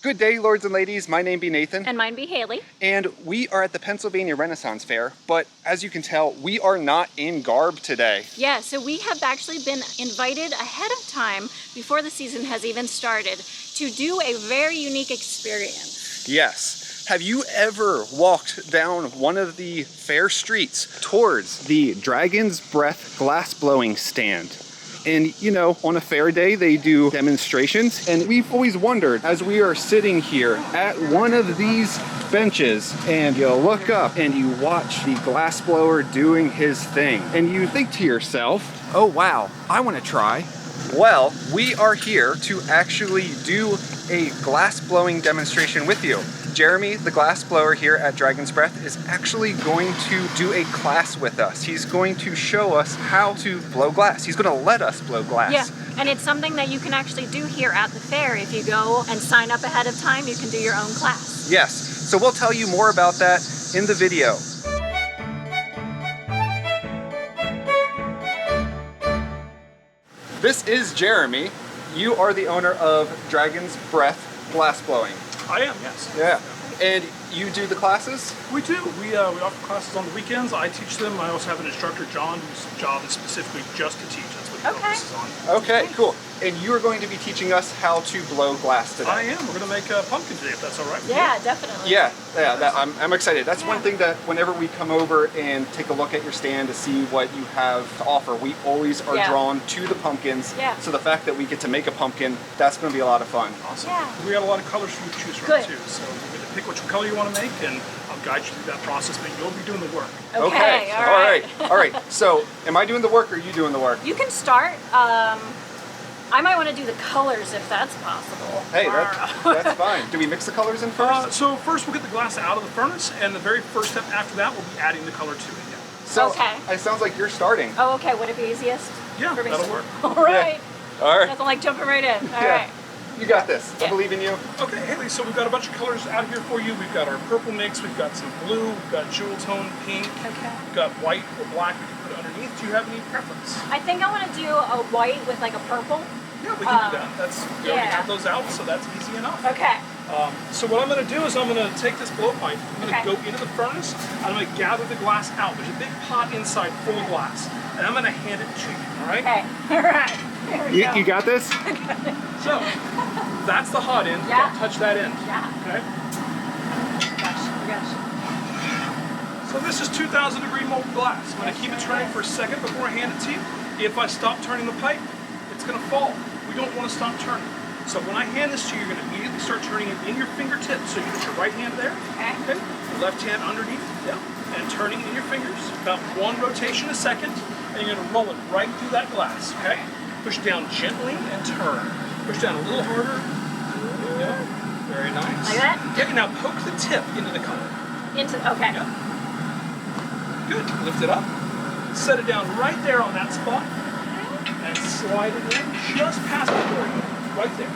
Good day, lords and ladies. My name be Nathan. And mine be Haley. And we are at the Pennsylvania Renaissance Fair, but as you can tell, we are not in garb today. Yeah, so we have actually been invited ahead of time, before the season has even started, to do a very unique experience. Yes. Have you ever walked down one of the fair streets towards the Dragon's Breath glassblowing stand? And you know, on a fair day, they do demonstrations. And we've always wondered, as we are sitting here at one of these benches, and you look up and you watch the glassblower doing his thing. And you think to yourself, oh wow, I want to try. Well, we are here to actually do a glass blowing demonstration with you. Jeremy, the glass blower here at Dragon's Breath, is actually going to do a class with us. He's going to show us how to blow glass. He's going to let us blow glass. Yeah, and it's something that you can actually do here at the fair. If you go and sign up ahead of time, you can do your own class. Yes, so we'll tell you more about that in the video. This is Jeremy. You are the owner of Dragon's Breath Glass Blowing. I am, yes. Yeah. And you do the classes? We do. We offer classes on the weekends. I teach them. I also have an instructor, John, whose job is specifically just to teach. That's what he focuses on. Okay, cool. And you are going to be teaching us how to blow glass today. I am. We're going to make a pumpkin today, if that's all right with Yeah, you. definitely. Yeah, I'm excited. That's one thing that whenever we come over and take a look at your stand to see what you have to offer, we always are drawn to the pumpkins. Yeah. So the fact that we get to make a pumpkin, that's going to be a lot of fun. Awesome. Yeah. We got a lot of colors for you to choose from, too. So we're going to pick which color you want to make, and I'll guide you through that process, but you'll be doing the work. Okay, all right. All right. So am I doing the work or are you doing the work? You can start. I might want to do the colors if that's possible. Hey, that's fine. Do we mix the colors in first? So first we'll get the glass out of the furnace, and the very first step after that we'll be adding the color to it. Yeah. So it sounds like you're starting. Oh, okay. Would it be easiest? Yeah, that'll work. All right. Yeah. All right. Nothing like jumping right in. All right. You got this. I believe in you. Okay, Haley, so we've got a bunch of colors out here for you. We've got our purple mix, we've got some blue, we've got jewel tone pink, we've got white or black we can put underneath. Do you have any preference? I think I want to do a white with like a purple. Yeah, we can do that. That's, we already have those out, so that's easy enough. Okay. So what I'm going to do is I'm going to take this blowpipe, I'm going to go into the furnace, and I'm going to gather the glass out. There's a big pot inside full of glass, and I'm going to hand it to you, all right? Okay, all right. You got this? So, that's the hot end. Yeah. Don't touch that end. Yeah. Okay? Gosh. So this is 2,000 degree molten glass. I'm going to keep it turning for a second before I hand it to you. If I stop turning the pipe, it's going to fall. We don't want to stop turning. So when I hand this to you, you're going to immediately start turning it in your fingertips. So you put your right hand there, okay? Your left hand underneath, and turning in your fingers. About one rotation a second, and you're going to roll it right through that glass, okay? Push down gently and turn. Push down a little harder. Very nice. Like that? Yeah, now poke the tip into the color. Okay. Yeah. Good. Lift it up. Set it down right there on that spot. And slide it in just past the door. Right there.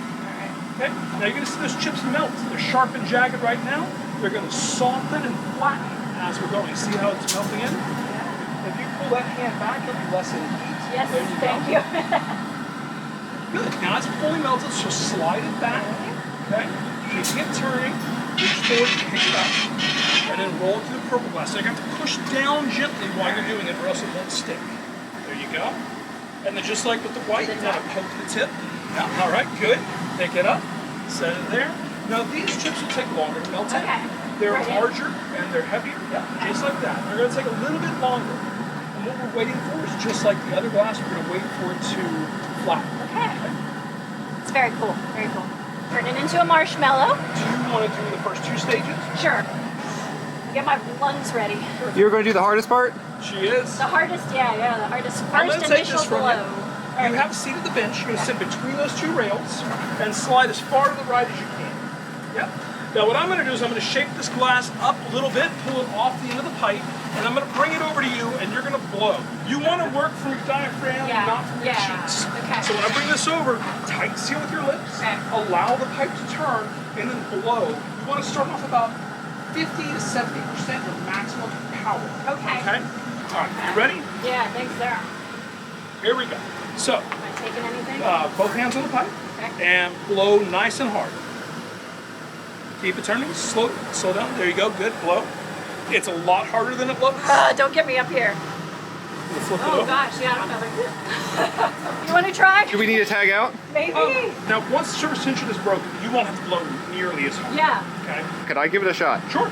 Okay? Now you're going to see those chips melt. They're sharp and jagged right now. They're going to soften and flatten as we're going. See how it's melting in? If you pull that hand back, it'll be less in heat. Yes, there you thank go. you. Good. Now it's fully melted, so slide it back. Okay? Keep it turning. Reach forward, pick it up, and then roll it to the purple glass. So you're going to have to push down gently while you're doing it, or else it won't stick. There you go. And then just like with the white, you want to poke the tip. Yeah. All right, good. Pick it up, set it there. Now these chips will take longer to melt in. They're larger and they're heavier, just like that. They're going to take a little bit longer. And what we're waiting for is just like the other glass, we're going to wait for it to flatten. Okay. It's very cool, very cool. Turn it into a marshmallow. Do you want to do the first two stages? Sure. Get my lungs ready. You're going to do the hardest part? She is. The hardest, the hardest. I'm going First to take initial this from blow. you. You have a seat at the bench. You're going to sit between those two rails and slide as far to the right as you can. Yep. Now what I'm going to do is I'm going to shake this glass up a little bit, pull it off the end of the pipe, and I'm going to bring it over to you, and you're going to blow. You want to work from your diaphragm, not from your cheeks. Okay. So when I bring this over, tight seal with your lips, allow the pipe to turn, and then blow. You want to start off about 50 to 70% of maximum power. Okay. Okay? All right, you ready? Yeah, thanks, sir. Here we go. So, Am I taking anything? both hands on the pipe, and blow nice and hard. Keep it turning. Slow down. There you go. Good. Blow. It's a lot harder than it looks. Don't get me up here. We'll flip it Oh over. gosh, yeah, I don't know. You want to try? Do we need to tag out? Maybe. Now, once the surface tension is broken, you won't have to blow nearly as hard. Yeah. Okay. Could I give it a shot? Sure.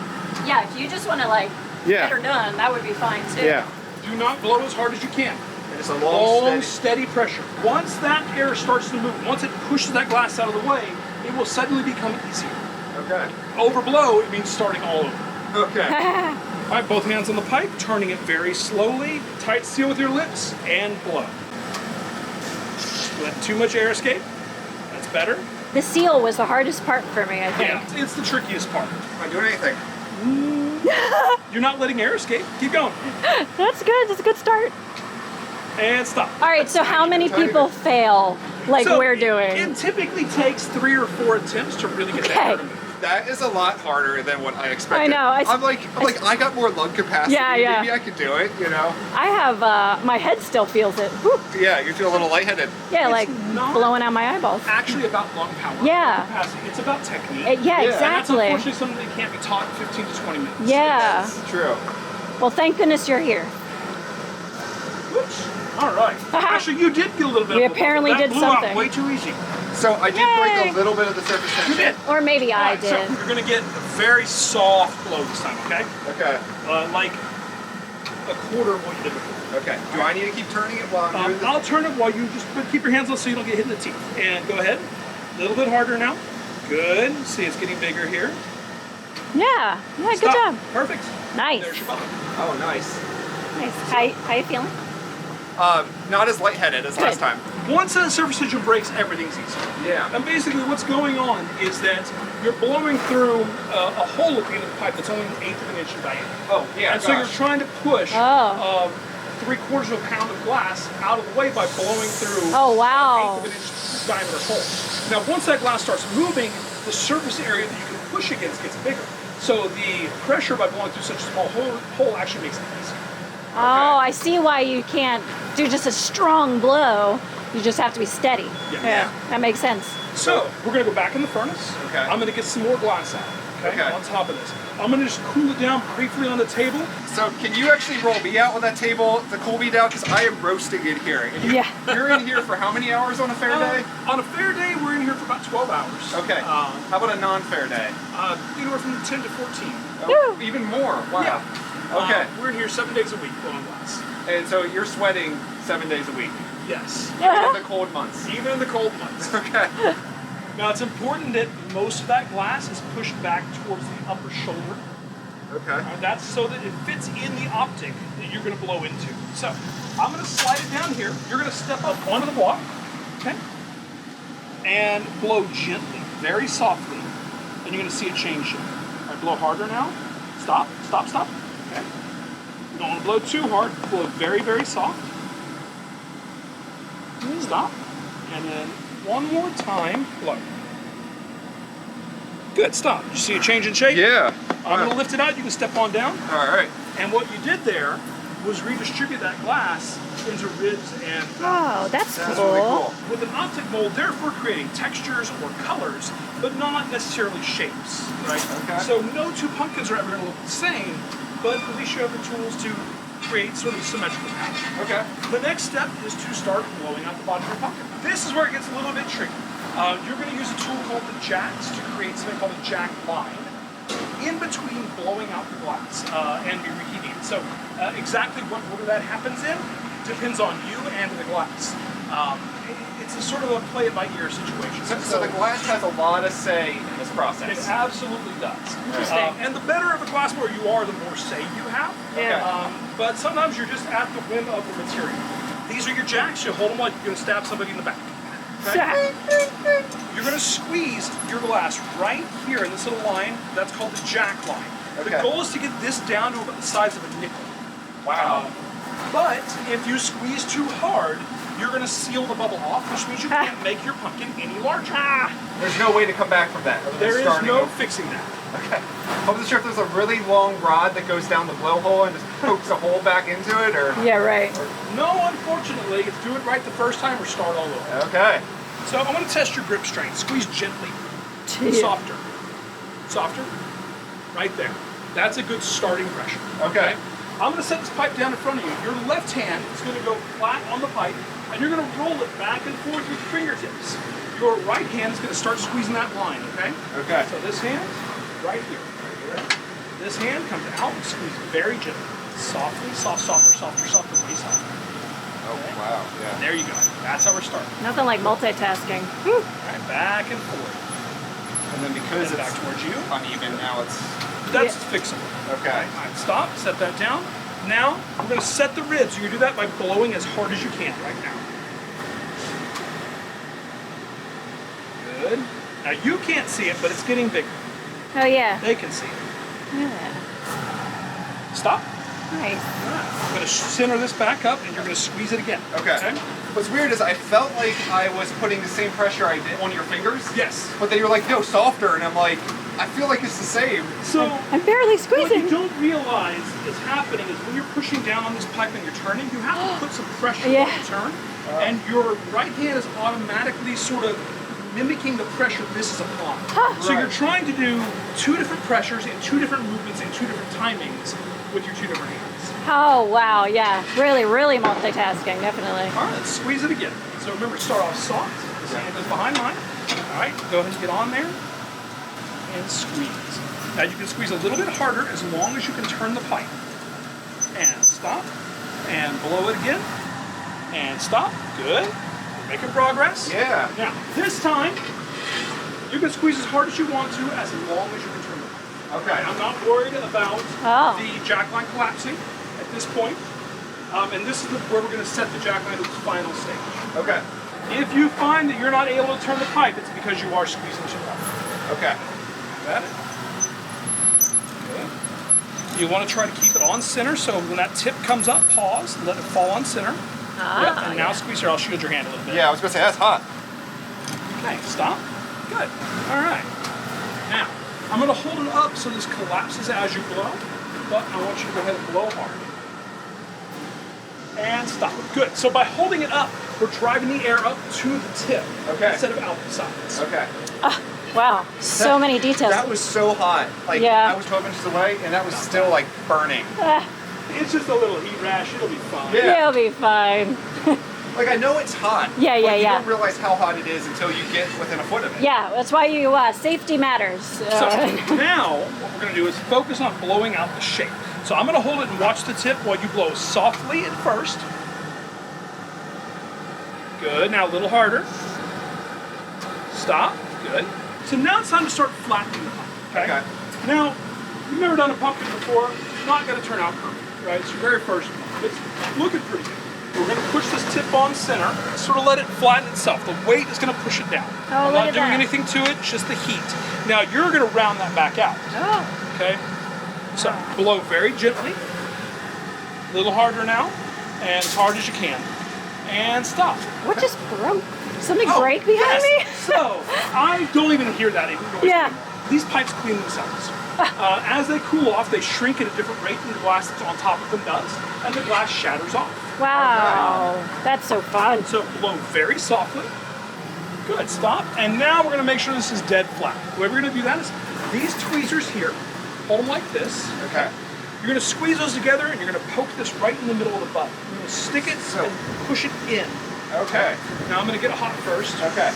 Yeah, if you just want to like Yeah. get her done, that would be fine too. Yeah. Do not blow as hard as you can. It's a Long, steady pressure. Once that air starts to move, once it pushes that glass out of the way, it will suddenly become easier. Okay. Overblow, it means starting all over. Okay. All right, both hands on the pipe, turning it very slowly. Tight seal with your lips, and blow. Let too much air escape. That's better. The seal was the hardest part for me, I think. Yeah, it's the trickiest part. Am I doing anything? You're not letting air escape. Keep going. That's good. That's a good start. And stop. All right, so how many people fail like So we're doing? It typically takes 3 or 4 attempts to really get that Okay. air to move. That is a lot harder than what I expected. I know, I'm like, I got more lung capacity. Yeah, yeah. Maybe I could do it, you know? I have, my head still feels it. Whew. Yeah, you feel a little lightheaded. Yeah, It's like not- blowing out my eyeballs. Actually about lung power. Yeah. Lung capacity. It's about technique. Yeah, Yeah, and And that's exactly. unfortunately something that can't be taught in 15 to 20 minutes. Yeah. It's true. Well, thank goodness you're here. Whoops. All right. Actually, you did get a little bit We of a bubble. apparently That did blew something. out way too easy. So I did break Yay. a little bit of the surface You tension. did. Or maybe I All right, did. So you're going to get a very soft blow this time, okay? Okay. Like a quarter of what you did before. Okay. Do I need to keep turning it while I'm doing this? I'll turn it while you just keep your hands low so you don't get hit in the teeth. And go ahead. A little bit harder now. Good. See, it's getting bigger here. Yeah. Yeah, good Stop. job. Perfect. Nice. There's your bubble. Oh, nice. Nice. How you feeling? Not as lightheaded as last Good. time. Once that surface tension breaks, everything's easier. Yeah. And basically what's going on is that you're blowing through a hole at the end of the pipe that's only 1/8 of an inch in diameter. Oh, yeah. And so you're trying to push Oh. 3/4 of a pound of glass out of the way by blowing through Oh, an wow. 1/8 of an inch diameter hole. Now once that glass starts moving, the surface area that you can push against gets bigger. So the pressure by blowing through such a small hole actually makes it easier. Oh, I see why you can't do just a strong blow. You just have to be steady. Yeah. That makes sense. So we're gonna go back in the furnace. Okay. I'm gonna get some more glass out. Okay. Okay. On top of this, I'm gonna just cool it down briefly on the table. So can you actually roll me out with that table to cool me down? Because I am roasting in here. And Yeah. You're in here for how many hours on a fair day? On a fair day, we're in here for about 12 hours. Okay. How about a non-fair day? Anywhere from 10 to 14. Oh, even more. Wow. Yeah. Okay. We're in here 7 days a week blowing glass. And so you're sweating 7 days a week, Yes. even in the cold months. Even in the cold months. Okay. Now it's important that most of that glass is pushed back towards the upper shoulder. Okay. That's so that it fits in the optic that you're going to blow into. So I'm going to slide it down here. You're going to step up onto the block, okay, and blow gently, very softly, and you're going to see it change shape. All right, blow harder now. Stop, stop, stop. Okay. You don't want to blow too hard. Blow very, very soft. Stop, and then one more time, blow. Good, stop. You see a change in shape? Yeah. I'm going to lift it out. You can step on down. All right. And what you did there was redistribute that glass into ribs and Oh, that's That's cool. really cool. with an optic mold, therefore creating textures or colors, but not necessarily shapes, right? Okay. So no two pumpkins are ever going to look the same, but at least you have the tools to create sort of symmetrical pattern. Okay. The next step is to start blowing out the bottom of your pumpkin. This is where it gets a little bit tricky. You're going to use a tool called the jacks to create something called a jack line in between blowing out the glass and be reheating it. So exactly what order that happens in depends on you and the glass. It's a sort of a play it by ear situation. So the glass has a lot of say in this It process. absolutely does. Interesting. And the better of a glass blower you are, the more say you have. Yeah. But sometimes you're just at the whim of the material. These are your jacks. You hold them like you're going to stab somebody in the back. Okay? You're going to squeeze your glass right here in this little line. That's called the jack line. The Okay. goal is to get this down to about the size of a nickel. Wow. But if you squeeze too hard, you're going to seal the bubble off, which means you can't make your pumpkin any larger. There's no way to come back from that. other than There is starting no over. fixing that. Okay. I wasn't sure if there's a really long rod that goes down the blowhole and just pokes a hole back into it, or. Yeah, right. No, unfortunately, if you do it right the first time or start all over. Okay. So I'm going to test your grip strength. Squeeze gently, Yeah. softer. Softer? Right there. That's a good starting pressure. Okay. I'm going to set this pipe down in front of you. Your left hand is going to go flat on the pipe, and you're going to roll it back and forth with your fingertips. Your right hand is going to start squeezing that line, okay? Okay. So this hand, right here. This hand comes out and squeeze very gently. Softly, softer, way softer. Oh, wow. Yeah. There you go. That's how we're starting. Nothing like multitasking. All right, back and forth. And then because And it's back towards you. uneven, now it's... That's fixable. Okay. All right, stop, set that down. Now, we're going to set the ribs. You're going to do that by blowing as hard as you can right now. Good. Now, you can't see it, but it's getting bigger. Oh yeah. They can see it. Yeah. Stop. Nice. All right. I'm going to center this back up, and you're going to squeeze it again. Okay. What's weird is I felt like I was putting the same pressure I did on your fingers. Yes. But then you're like, no, softer. And I'm like, I feel like it's the same. So, I'm barely what squeezing. you don't realize is happening is when you're pushing down on this pipe and you're turning, you have to put some pressure Yeah. on the turn. And your right hand is automatically sort of mimicking the pressure this is applying. So you're trying to do two different pressures in two different movements in two different timings with your two different hands. Oh wow, yeah. Really, really multitasking, definitely. All right, let's squeeze it again. So remember, start off soft. This hand goes behind mine. All right, go ahead and get on there and squeeze. Now you can squeeze a little bit harder as long as you can turn the pipe. And stop. And blow it again. And stop. Good. We're making progress. Yeah. Now, this time, you can squeeze as hard as you want to as long as you can turn the pipe. Okay. I'm not worried about Oh. the jackline collapsing at this point. And this is where we're going to set the jackline to its final stage. Okay. If you find that you're not able to turn the pipe, it's because you are squeezing too hard. Okay. Got it? Good. You want to try to keep it on center, so when that tip comes up, pause, let it fall on center. Yep, and now squeeze here. I'll shield your hand a little bit. Yeah, I was going to say, that's hot. Okay, stop. Good. All right. Now, I'm going to hold it up so this collapses as you blow, but I want you to go ahead and blow hard. And stop. Good. So by holding it up, we're driving the air up to the tip instead of out the sides. Okay. Wow, so many details. That was so hot. Like, Yeah. I was 12 inches away, and that was still, like, burning. It's just a little heat rash. It'll be fine. Yeah. You'll be fine. Like, I know it's hot. Yeah, but yeah, you yeah. don't realize how hot it is until you get within a foot of it. Yeah, that's why you safety matters. So now what we're going to do is focus on blowing out the shape. So I'm going to hold it and watch the tip while you blow softly at first. Good. Now a little harder. Stop. Good. So now it's time to start flattening the pumpkin. Okay. Now you've never done a pumpkin before. It's not going to turn out perfect, right? It's your very first one. It's looking pretty good. We're going to push this tip on center, sort of let it flatten itself. The weight is going to push it down. Oh, I'm look not at doing that. anything to it, just the heat. Now you're going to round that back out. Oh. Okay? So blow very gently. A little harder now. And as hard as you can. And stop. What just broke? Something break behind me? So I don't even hear that even noise Yeah. anymore. These pipes clean themselves. As they cool off, they shrink at a different rate than the glass that's on top of them does. And the glass shatters off. Wow, that's so fun. So blow very softly. Good, stop. And now we're going to make sure this is dead flat. The way we're going to do that is these tweezers here, hold them like this. Okay. You're going to squeeze those together and you're going to poke this right in the middle of the butt. You're going to stick it and push it in. Okay. Now I'm going to get it hot first. Okay.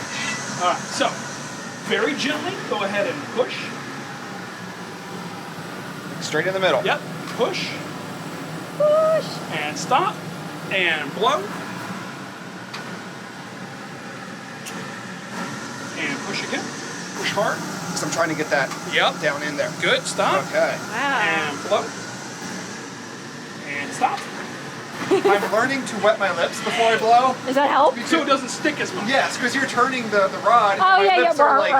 All right, so very gently, go ahead and push. Straight in the middle. Yep, push. Push. And stop. And blow. And push again. Push hard. Because I'm trying to get that down in there. Good, stop. Okay. Wow. And blow. And stop. I'm learning to wet my lips before I blow. Does that help? So it doesn't stick as much. Yes, because you're turning the rod. Oh, and yeah, my lips are like,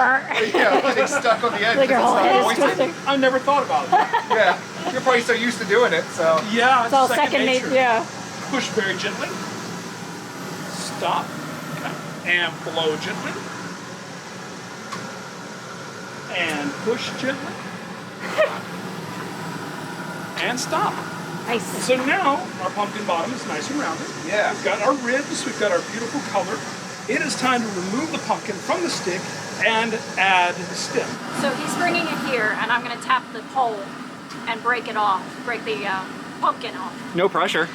yeah. getting stuck on the edge. Like your because whole it's head not is moist. twisting. I never thought about it. Yeah. You're probably so used to doing it, so. Yeah, It's all second nature. Yeah. Push very gently. Stop. Okay. And blow gently. And push gently. And stop. Nice. So now our pumpkin bottom is nice and rounded. Yeah. We've got our ribs, we've got our beautiful color. It is time to remove the pumpkin from the stick and add the stem. So he's bringing it here, and I'm gonna tap the pole and break it off, break the pumpkin off. No pressure.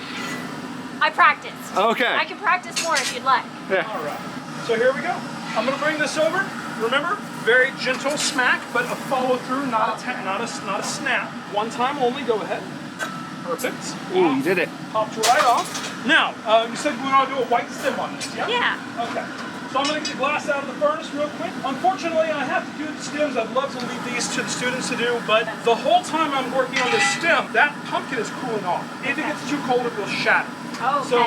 I practice. Okay. I can practice more if you'd like. Yeah. All right. So here we go. I'm gonna bring this over. Remember, very gentle smack, but a follow through, not a snap. One time only. Go ahead. Perfect. Ooh, you did it. Popped right off. Now, you said we want to do a white stem on this, yeah? Yeah. Okay. So I'm going to get the glass out of the furnace real quick. Unfortunately, I have to do the stems. I'd love to leave these to the students to do, but the whole time I'm working on this stem, that pumpkin is cooling off. If it gets too cold, it will shatter. Okay. So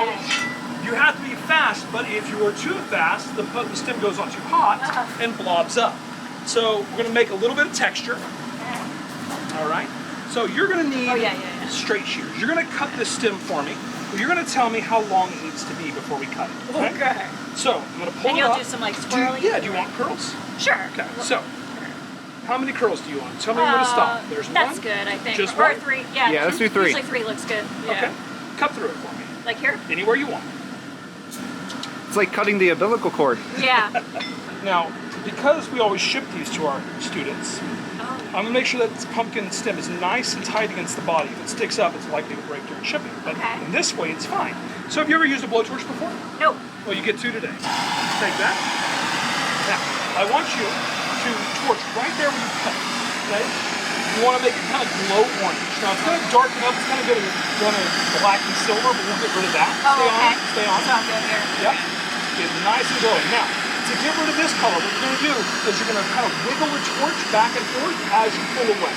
you have to be fast, but if you are too fast, the stem goes on too hot and blobs up. So we're going to make a little bit of texture. All right. So you're going to need straight shears. You're going to cut this stem for me. You're going to tell me how long it needs to be before we cut it. Okay. So I'm going to pull And it you'll up. do some like swirling? Do you want curls? Sure. Okay. So how many curls do you want? Tell me where to stop. There's That's one. good, I think. Just or one? 3. Yeah. Yeah, let's do 3. Usually 3 looks good. Yeah. Okay. Cut through it for me. Like here? Anywhere you want. It's like cutting the umbilical cord. Yeah. Now, because we always ship these to our students, I'm going to make sure that this pumpkin stem is nice and tight against the body. If it sticks up, it's likely to break during shipping. But in this way, it's fine. So have you ever used a blowtorch before? Nope. Well, you get 2 today. Take that. Now, I want you to torch right there where you cut. Okay? You want to make it kind of glow orange. Now, it's going to darken up. It's kind of going to black and silver, but we'll get rid of that. Stay on. Sounds good here. Yep. Get nice and glowing. Now, to get rid of this color, what you're going to do is you're going to kind of wiggle the torch back and forth as you pull away.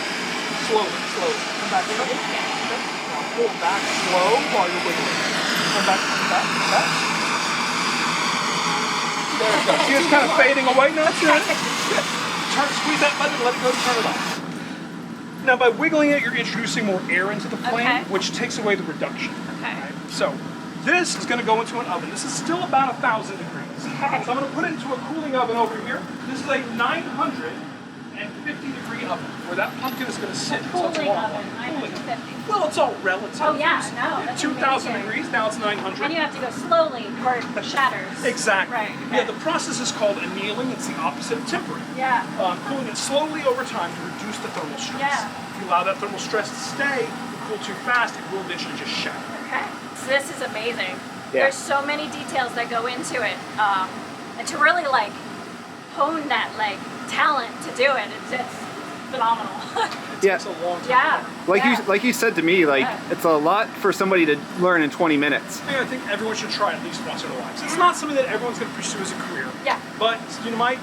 Slowly. Come back a little bit. Okay. Now pull back slow while you're wiggling. Come back. There it goes. See, it's kind of fading away now. Squeeze that button, let it go, turn it off. Now, by wiggling it, you're introducing more air into the flame, which takes away the reduction. Okay. Right? So, this is going to go into an oven. This is still about 1,000 degrees. Okay. So I'm going to put it into a cooling oven over here. This is a 950 degree oven where that pumpkin is going to sit. Cooling oven, 950. Well, it's all relative. Oh yeah, no. That's 2,000 amazing. degrees, now it's 900. And you have to go slowly or it shatters. Exactly. Right. Yeah, the process is called annealing. It's the opposite of tempering. Yeah. Cooling it slowly over time to reduce the thermal stress. Yeah. If you allow that thermal stress to stay, you cool too fast, it will eventually just shatter. Okay. So this is amazing. Yeah. There's so many details that go into it. And to really like hone that like talent to do it, it's phenomenal. It's a long time. Yeah. Like you said to me, it's a lot for somebody to learn in 20 minutes. I think everyone should try at least once in their lives. It's not something that everyone's going to pursue as a career. Yeah. But you might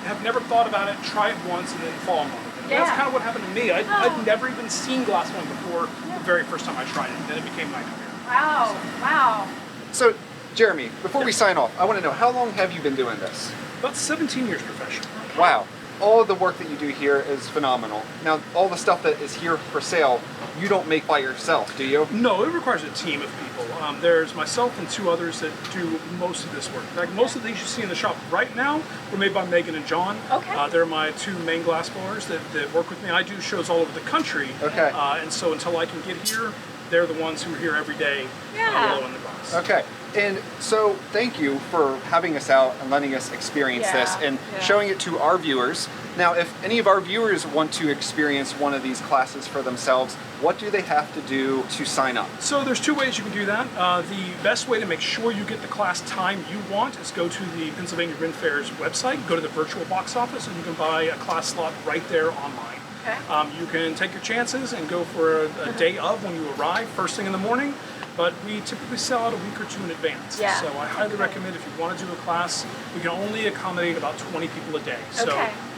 have never thought about it, try it once, and then fall in love with it. Yeah. That's kind of what happened to me. I'd never even seen glassblowing before the very first time I tried it. Then it became my career. Wow. So, Jeremy, before we sign off, I want to know, how long have you been doing this? About 17 years professional. Wow. All of the work that you do here is phenomenal. Now, all the stuff that is here for sale, you don't make by yourself, do you? No, it requires a team of people. There's myself and 2 others that do most of this work. In fact, most of the things you see in the shop right now were made by Megan and John. Okay. They're my 2 main glass blowers that work with me. I do shows all over the country. Okay. And so until I can get here, they're the ones who are here every day blowing the glass. Okay. And so thank you for having us out and letting us experience this and showing it to our viewers. Now, if any of our viewers want to experience one of these classes for themselves, what do they have to do to sign up? So there's 2 ways you can do that. The best way to make sure you get the class time you want is go to the Pennsylvania Ren Faire's website, go to the virtual box office, and you can buy a class slot right there online. Okay. You can take your chances and go for a day of when you arrive, first thing in the morning, but we typically sell out a week or 2 in advance. Yeah. So I highly recommend, if you want to do a class, we can only accommodate about 20 people a day, so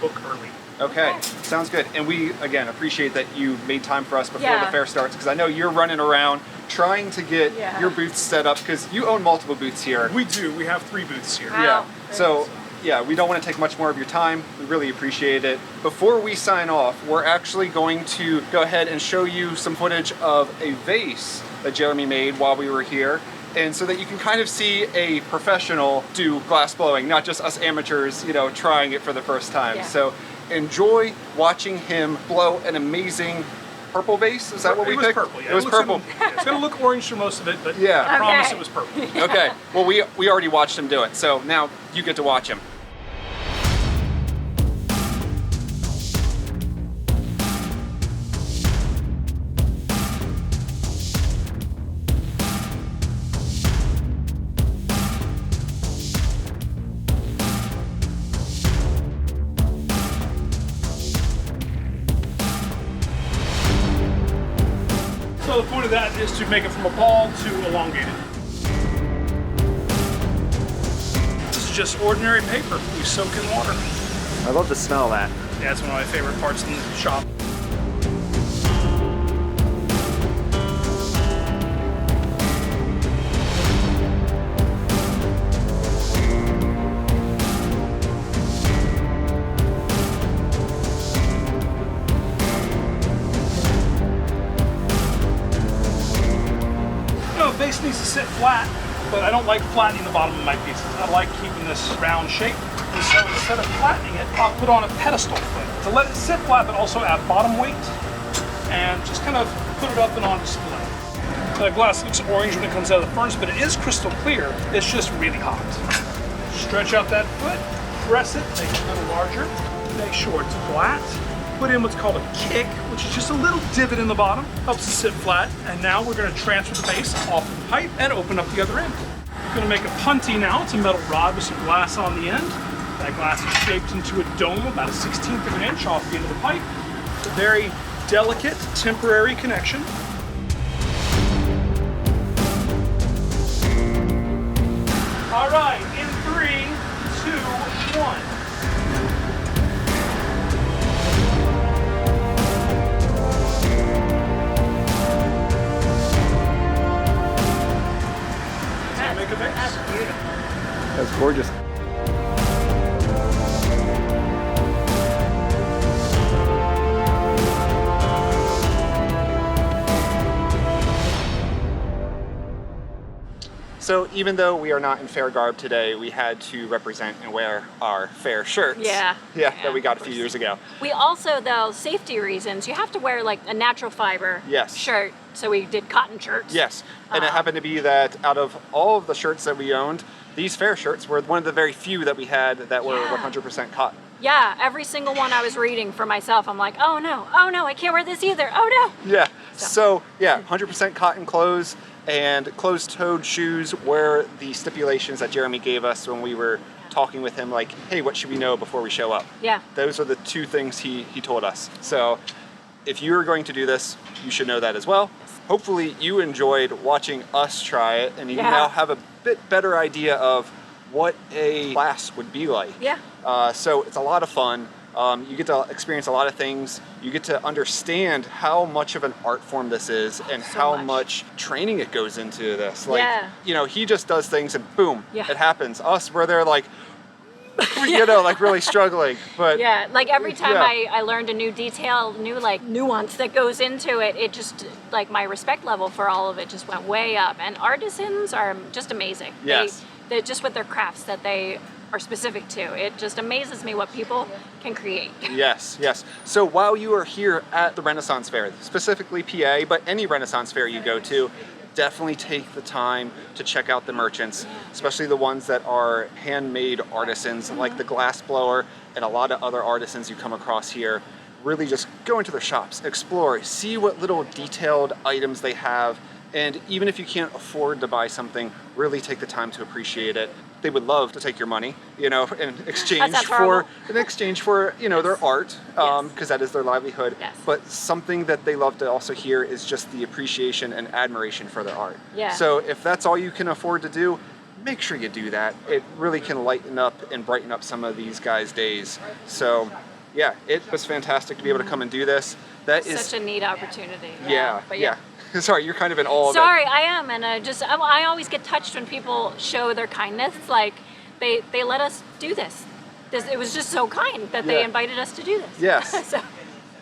book early. Okay, sounds good. And we, again, appreciate that you made time for us before the fair starts, because I know you're running around trying to get your booths set up, because you own multiple booths here. We do. We have 3 booths here. Wow. Yeah. So, yeah, we don't want to take much more of your time. We really appreciate it. Before we sign off, we're actually going to go ahead and show you some footage of a vase that Jeremy made while we were here, and so that you can kind of see a professional do glass blowing, not just us amateurs, trying it for the first time. Yeah. So enjoy watching him blow an amazing purple vase. Is that what we picked? Purple, yeah. It was purple. It's going to look orange for most of it, but Yeah. I promise Okay. it was purple. Okay, well, we already watched him do it, so now you get to watch him. the point of that is to make it from a ball to elongated. This is just ordinary paper we soak in water. I love the smell of that. Yeah, it's one of my favorite parts in the shop. The base needs to sit flat, but I don't like flattening the bottom of my pieces. I like keeping this round shape. And so instead of flattening it, I'll put on a pedestal foot to let it sit flat, but also add bottom weight and just kind of put it up and on display. The glass looks orange when it comes out of the furnace, but it is crystal clear. It's just really hot. Stretch out that foot, press it, make it a little larger, make sure it's flat. Put in what's called a kick, which is just a little divot in the bottom, helps it sit flat. And now we're going to transfer the base off the pipe and open up the other end. We're going to make a punty now. It's a metal rod with some glass on the end. That glass is shaped into a dome about 1/16 of an inch off the end of the pipe. It's a very delicate, temporary connection. All right, in 3, 2, 1. That's beautiful. That's gorgeous. So even though we are not in fair garb today, we had to represent and wear our fair shirts. Yeah. That we got a few years ago. We also, though, safety reasons, you have to wear like a natural fiber shirt. So we did cotton shirts. Yes, and it happened to be that out of all of the shirts that we owned, these fair shirts were one of the very few that we had that were 100% cotton. Yeah, every single one I was reading for myself, I'm like, oh no, I can't wear this either, oh no. Yeah, so yeah, 100% cotton clothes and closed-toed shoes were the stipulations that Jeremy gave us when we were talking with him, like, hey, what should we know before we show up? Yeah. Those are the two things he told us. So if you're going to do this, you should know that as well. Hopefully you enjoyed watching us try it and you now have a bit better idea of what a class would be like. Yeah. So it's a lot of fun. You get to experience a lot of things. You get to understand how much of an art form this is and how much training it goes into this. Like, you know, he just does things and boom, it happens. Us, we're there like, you know, like really struggling. But yeah, like every time I learned a new detail, new like nuance that goes into it, it just, like my respect level for all of it just went way up. And artisans are just amazing. Yes. They just with their crafts that they are specific to. It just amazes me what people can create. Yes, yes. So while you are here at the Renaissance Fair, specifically PA, but any Renaissance Fair you go to, definitely take the time to check out the merchants, especially the ones that are handmade artisans like the glass blower and a lot of other artisans you come across here. Really just go into their shops, explore, see what little detailed items they have, and even if you can't afford to buy something, really take the time to appreciate it. They would love to take your money, you know, in exchange for, you know, their art, because that is their livelihood. Yes. But something that they love to also hear is just the appreciation and admiration for their art. Yeah. So if that's all you can afford to do, make sure you do that. It really can lighten up and brighten up some of these guys' days. So yeah, it was fantastic to be able to come and do this. That is such a neat opportunity. Yeah, But yeah. Sorry, you're kind of in awe of it. Sorry, I am, and I always get touched when people show their kindness. Like they let us do this. It was just so kind that they invited us to do this. Yes.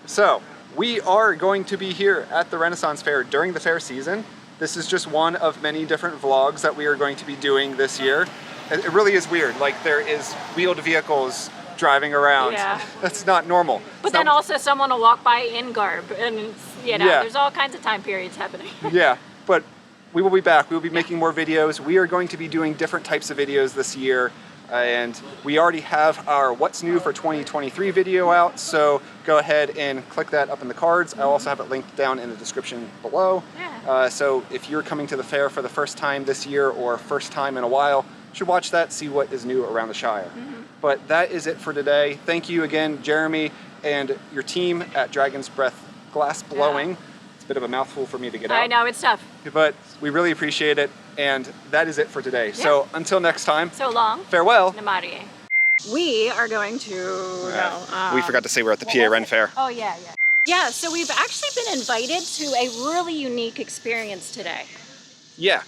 So we are going to be here at the Renaissance Fair during the fair season. This is just one of many different vlogs that we are going to be doing this year. It really is weird. Like there is wheeled vehicles driving around. Yeah. That's not normal. But then also someone will walk by in garb, and you know, there's all kinds of time periods happening. Yeah, but we will be back. We will be making more videos. We are going to be doing different types of videos this year, and we already have our What's New for 2023 video out, so go ahead and click that up in the cards. I'll also have it linked down in the description below. Yeah. So if you're coming to the fair for the first time this year or first time in a while, you should watch that, see what is new around the Shire. But that is it for today. Thank you again, Jeremy, and your team at Dragon's Breath Glass Blowing. It's a bit of a mouthful for me to get out. I know, it's tough. But we really appreciate it, and that is it for today. So until next time, So long. farewell. Namarie. We are going to We forgot to say we're at the PA Ren Faire. Oh yeah. Yeah, so we've actually been invited to a really unique experience today. Yeah.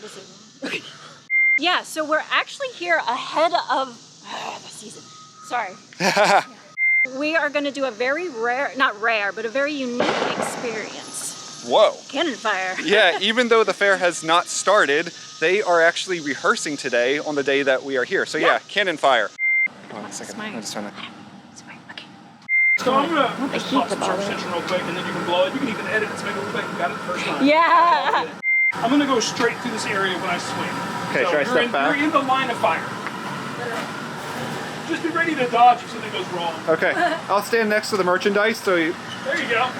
Yeah, so we're actually here ahead of the season. Sorry. We are going to do a very rare, not rare, but a very unique experience. Whoa. Cannon fire. Yeah, even though the fair has not started, they are actually rehearsing today on the day that we are here. So yeah, cannon fire. Hold on a second. I'm just trying to... Okay. So I'm gonna just pop some surface tension real quick, and then you can blow it. You can even edit it to make it look like you got it the first time. Yeah. I'm gonna go straight through this area when I swing. Okay, so should I step back? You're in the line of fire. Just be ready to dodge if something goes wrong. Okay, I'll stand next to the merchandise so you... There you go.